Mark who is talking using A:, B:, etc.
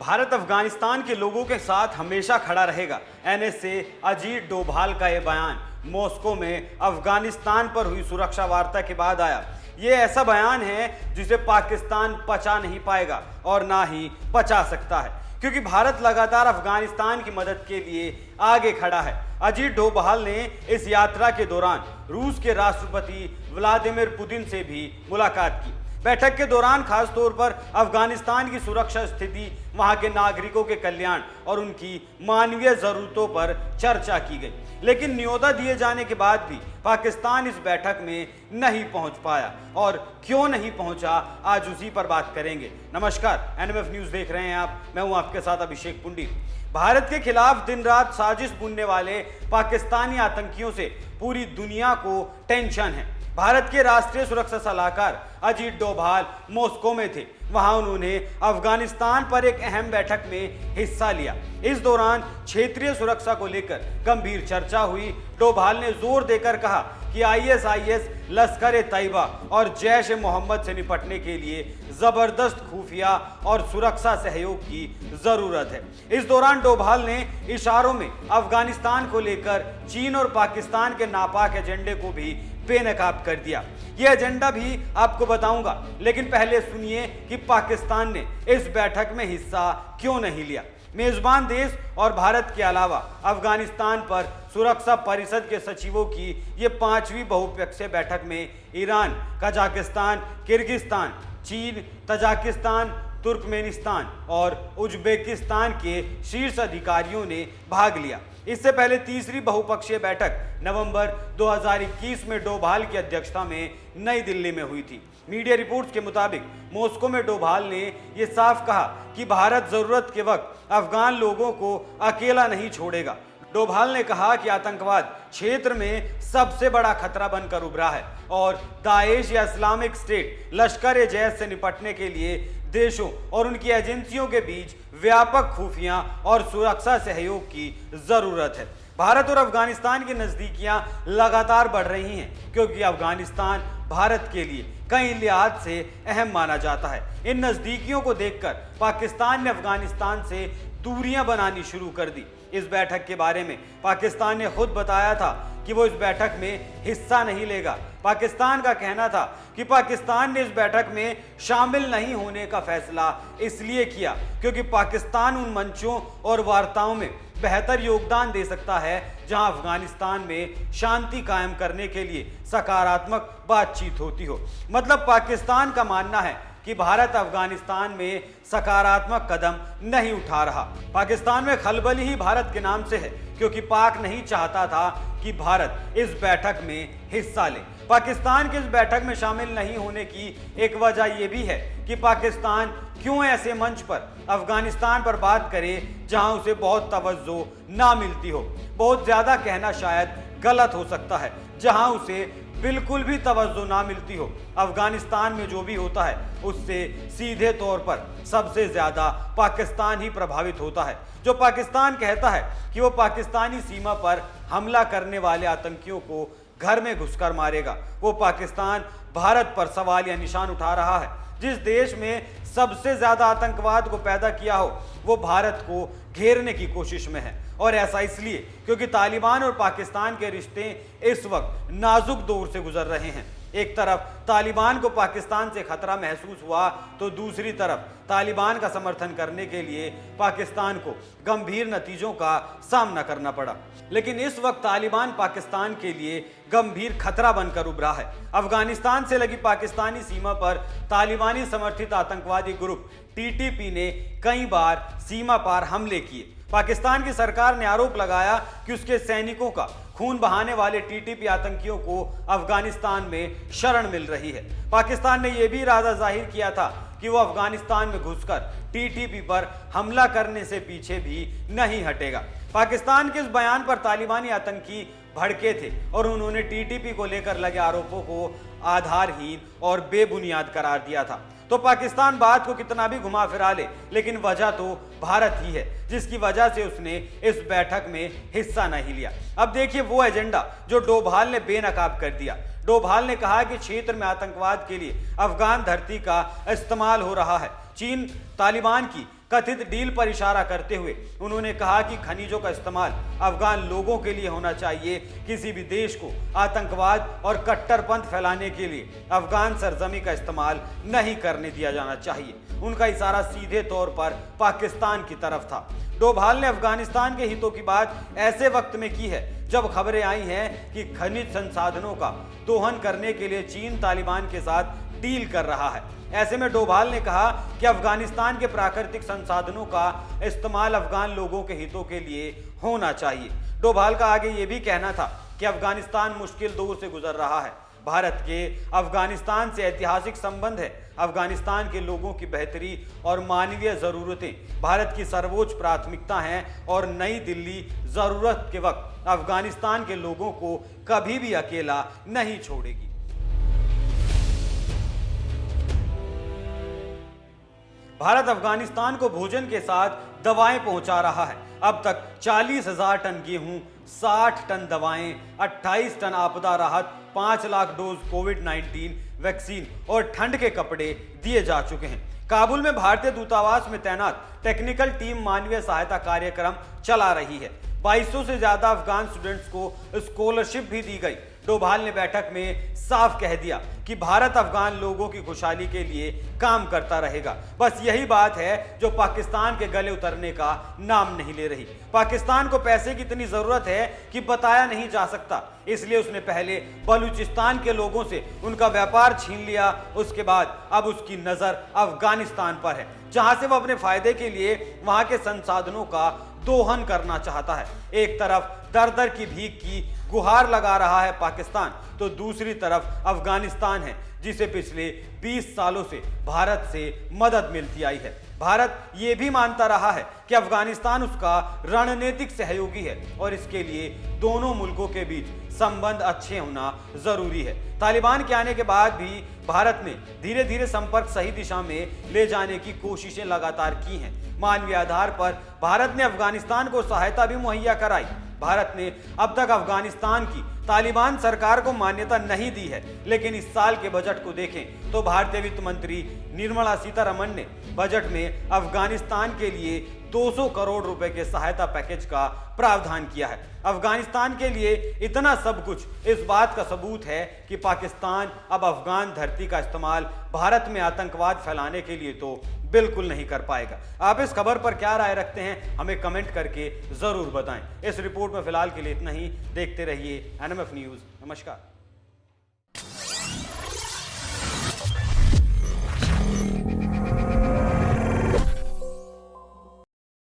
A: भारत अफगानिस्तान के लोगों के साथ हमेशा खड़ा रहेगा। एनएसए अजीत डोभाल का ये बयान मॉस्को में अफगानिस्तान पर हुई सुरक्षा वार्ता के बाद आया। ये ऐसा बयान है जिसे पाकिस्तान पचा नहीं पाएगा और ना ही पचा सकता है, क्योंकि भारत लगातार अफगानिस्तान की मदद के लिए आगे खड़ा है। अजीत डोभाल ने इस यात्रा के दौरान रूस के राष्ट्रपति व्लादिमीर पुतिन से भी मुलाकात की। बैठक के दौरान खास तौर पर अफगानिस्तान की सुरक्षा स्थिति, वहां के नागरिकों के कल्याण और उनकी मानवीय जरूरतों पर चर्चा की गई। लेकिन न्योता दिए जाने के बाद भी पाकिस्तान इस बैठक में नहीं पहुंच पाया, और क्यों नहीं पहुंचा आज उसी पर बात करेंगे। नमस्कार, एनएमएफ न्यूज देख रहे हैं आप, मैं हूं आपके साथ अभिषेक पुंडी। भारत के खिलाफ दिन रात साजिश बुनने वाले पाकिस्तानी आतंकियों से पूरी दुनिया को टेंशन है। भारत के राष्ट्रीय सुरक्षा सलाहकार अजीत डोभाल मॉस्को में थे। वहां उन्होंने अफगानिस्तान पर एक अहम बैठक में हिस्सा लिया। इस दौरान क्षेत्रीय सुरक्षा को लेकर गंभीर चर्चा हुई। डोभाल ने जोर देकर कहा कि आईएसआईएस, लश्कर ए तैयबा और जैश ए मोहम्मद से निपटने के लिए जबरदस्त खुफिया और सुरक्षा सहयोग की जरूरत है। इस दौरान डोभाल ने इशारों में अफगानिस्तान को लेकर चीन और पाकिस्तान के नापाक एजेंडे को भी बेनकाब कर दिया। यह एजेंडा भी आपको बताऊंगा, लेकिन पहले सुनिए कि पाकिस्तान ने इस बैठक में हिस्सा क्यों नहीं लिया। मेजबान देश और भारत के अलावा अफगानिस्तान पर सुरक्षा परिषद के सचिवों की ये 5वीं बहुपक्षीय बैठक में ईरान, कजाकिस्तान, किर्गिस्तान, चीन, तजाकिस्तान, तुर्कमेनिस्तान और उज्बेकिस्तान के शीर्ष अधिकारियों ने भाग लिया। इससे पहले तीसरी बहुपक्षीय बैठक नवंबर 2021 में डोभाल की अध्यक्षता में नई दिल्ली में हुई थी। मीडिया रिपोर्ट्स के मुताबिक मॉस्को में डोभाल ने यह साफ कहा कि भारत जरूरत के वक्त अफगान लोगों को अकेला नहीं छोड़ेगा। डोभाल ने कहा कि आतंकवाद क्षेत्र में सबसे बड़ा खतरा बनकर उभरा है और दाएश या इस्लामिक स्टेट, लश्कर ए जैश से निपटने के लिए देशों और उनकी एजेंसियों के बीच व्यापक खुफिया और सुरक्षा सहयोग की जरूरत है। भारत और अफगानिस्तान की नजदीकियां लगातार बढ़ रही हैं, क्योंकि अफगानिस्तान भारत के लिए कई लिहाज से अहम माना जाता है। इन नजदीकियों को देखकर पाकिस्तान ने अफगानिस्तान से दूरियां बनानी शुरू कर दी। इस बैठक के बारे में पाकिस्तान ने खुद बताया था कि वो इस बैठक में हिस्सा नहीं लेगा। पाकिस्तान का कहना था कि पाकिस्तान ने इस बैठक में शामिल नहीं होने का फैसला इसलिए किया क्योंकि पाकिस्तान उन मंचों और वार्ताओं में बेहतर योगदान दे सकता है जहां अफगानिस्तान में शांति कायम करने के लिए सकारात्मक बातचीत होती हो। मतलब पाकिस्तान का मानना है कि भारत अफगानिस्तान में सकारात्मक कदम नहीं उठा रहा। पाकिस्तान में खलबली ही भारत के नाम से है, क्योंकि पाक नहीं चाहता था कि भारत इस बैठक में हिस्सा ले। पाकिस्तान की इस बैठक में शामिल नहीं होने की एक वजह यह भी है कि पाकिस्तान क्यों ऐसे मंच पर अफगानिस्तान पर बात करे जहां उसे बहुत तवज्जो ना मिलती हो। बहुत ज्यादा कहना शायद गलत हो सकता है, जहां उसे बिल्कुल भी तवज्जो ना मिलती हो। अफगानिस्तान में जो भी होता है उससे सीधे तौर पर सबसे ज्यादा पाकिस्तान ही प्रभावित होता है। जो पाकिस्तान कहता है कि वो पाकिस्तानी सीमा पर हमला करने वाले आतंकियों को घर में घुसकर मारेगा, वो पाकिस्तान भारत पर सवाल या निशान उठा रहा है। जिस देश में सबसे ज्यादा आतंकवाद को पैदा किया हो वो भारत को घेरने की कोशिश में है, और ऐसा इसलिए क्योंकि तालिबान और पाकिस्तान के रिश्ते इस वक्त नाजुक दौर से गुजर रहे हैं। एक तरफ तालिबान को पाकिस्तान से खतरा महसूस हुआ तो दूसरी तरफ तालिबान का समर्थन करने के लिए पाकिस्तान को गंभीर नतीजों का सामना करना पड़ा। लेकिन इस वक्त तालिबान पाकिस्तान के लिए गंभीर खतरा बनकर उभरा है। अफगानिस्तान से लगी पाकिस्तानी सीमा पर तालिबानी समर्थित आतंकवादी ग्रुप टीटीपी ने कई बार सीमा पार हमले किए। पाकिस्तान की सरकार ने आरोप लगाया कि उसके सैनिकों का खून बहाने वाले टीटीपी आतंकियों को अफगानिस्तान में शरण मिल रही है। पाकिस्तान ने यह भी इरादा जाहिर किया था कि वो अफगानिस्तान में घुसकर टीटीपी पर हमला करने से पीछे भी नहीं हटेगा। पाकिस्तान के इस बयान पर तालिबानी आतंकी भड़के थे और उन्होंने टीटीपी को लेकर लगे आरोपों को आधारहीन और बेबुनियाद करार दिया था। तो पाकिस्तान बात को कितना भी घुमा फिरा ले, लेकिन वजह तो भारत ही है जिसकी वजह से उसने इस बैठक में हिस्सा नहीं लिया। अब देखिए वो एजेंडा जो डोभाल ने बेनकाब कर दिया। डोभाल ने कहा कि क्षेत्र में आतंकवाद के लिए अफगान धरती का इस्तेमाल हो रहा है। चीन तालिबान की कथित डील पर इशारा करते हुए उन्होंने कहा कि खनिजों का इस्तेमाल अफगान लोगों के लिए होना चाहिए। किसी भी देश को आतंकवाद और कट्टरपंथ फैलाने के लिए अफगान सरजमी का इस्तेमाल नहीं करने दिया जाना चाहिए। उनका इशारा सीधे तौर पर पाकिस्तान की तरफ था। डोभाल ने अफगानिस्तान के हितों की बात ऐसे वक्त में की है जब खबरें आई हैं कि खनिज संसाधनों का दोहन करने के लिए चीन तालिबान के साथ डील कर रहा है। ऐसे में डोभाल ने कहा कि अफगानिस्तान के प्राकृतिक संसाधनों का इस्तेमाल अफगान लोगों के हितों के लिए होना चाहिए। डोभाल का आगे ये भी कहना था कि अफगानिस्तान मुश्किल दौर से गुजर रहा है। भारत के अफगानिस्तान से ऐतिहासिक संबंध है। अफगानिस्तान के लोगों की बेहतरी और मानवीय जरूरतें भारत की सर्वोच्च प्राथमिकता हैं और नई दिल्ली जरूरत के वक्त अफगानिस्तान के लोगों को कभी भी अकेला नहीं छोड़ेगी। भारत अफगानिस्तान को भोजन के साथ दवाएं पहुंचा रहा है। अब तक 40,000 टन गेहूं, 60 टन दवाएं, 28 टन आपदा राहत, 5 लाख डोज कोविड-19 वैक्सीन और ठंड के कपड़े दिए जा चुके हैं। काबुल में भारतीय दूतावास में तैनात टेक्निकल टीम मानवीय सहायता कार्यक्रम चला रही है। 2200 से ज्यादा अफगान स्टूडेंट्स को स्कॉलरशिप भी दी गई। डोभाल ने बैठक में साफ कह दिया कि भारत अफगान लोगों की खुशहाली के लिए काम करता रहेगा। बस यही बात है जो पाकिस्तान के गले उतरने का नाम नहीं ले रही। पाकिस्तान को पैसे की इतनी जरूरत है कि बताया नहीं जा सकता, इसलिए उसने पहले बलूचिस्तान के लोगों से उनका व्यापार छीन लिया। उसके बाद अब उसकी नजर अफगानिस्तान पर है, जहां से वह अपने फायदे के लिए वहां के संसाधनों का दोहन करना चाहता है। एक तरफ दर दर की भीख की गुहार लगा रहा है पाकिस्तान, तो दूसरी तरफ अफगानिस्तान है जिसे पिछले 20 सालों से भारत से मदद मिलती आई है। भारत ये भी मानता रहा है कि अफगानिस्तान उसका रणनीतिक सहयोगी है और इसके लिए दोनों मुल्कों के बीच संबंध अच्छे होना जरूरी है। तालिबान के आने के बाद भी भारत ने धीरे धीरे संपर्क सही दिशा में ले जाने की कोशिशें लगातार की हैं। मानवीय आधार पर भारत ने अफगानिस्तान को सहायता भी मुहैया कराई। भारत ने अब तक अफगानिस्तान की तालिबान सरकार को मान्यता नहीं दी है, लेकिन इस साल के बजट को देखें तो भारतीय वित्त मंत्री निर्मला सीतारमण ने बजट में अफगानिस्तान के लिए 200 करोड़ रुपए के सहायता पैकेज का प्रावधान किया है। अफगानिस्तान के लिए इतना सब कुछ इस बात का सबूत है कि पाकिस्तान अब अफगान धरती का इस्तेमाल भारत में आतंकवाद फैलाने के लिए तो बिल्कुल नहीं कर पाएगा। आप इस खबर पर क्या राय रखते हैं, हमें कमेंट करके जरूर बताएं। इस रिपोर्ट में फिलहाल के लिए इतना ही। देखते रहिए NMF न्यूज़। नमस्कार।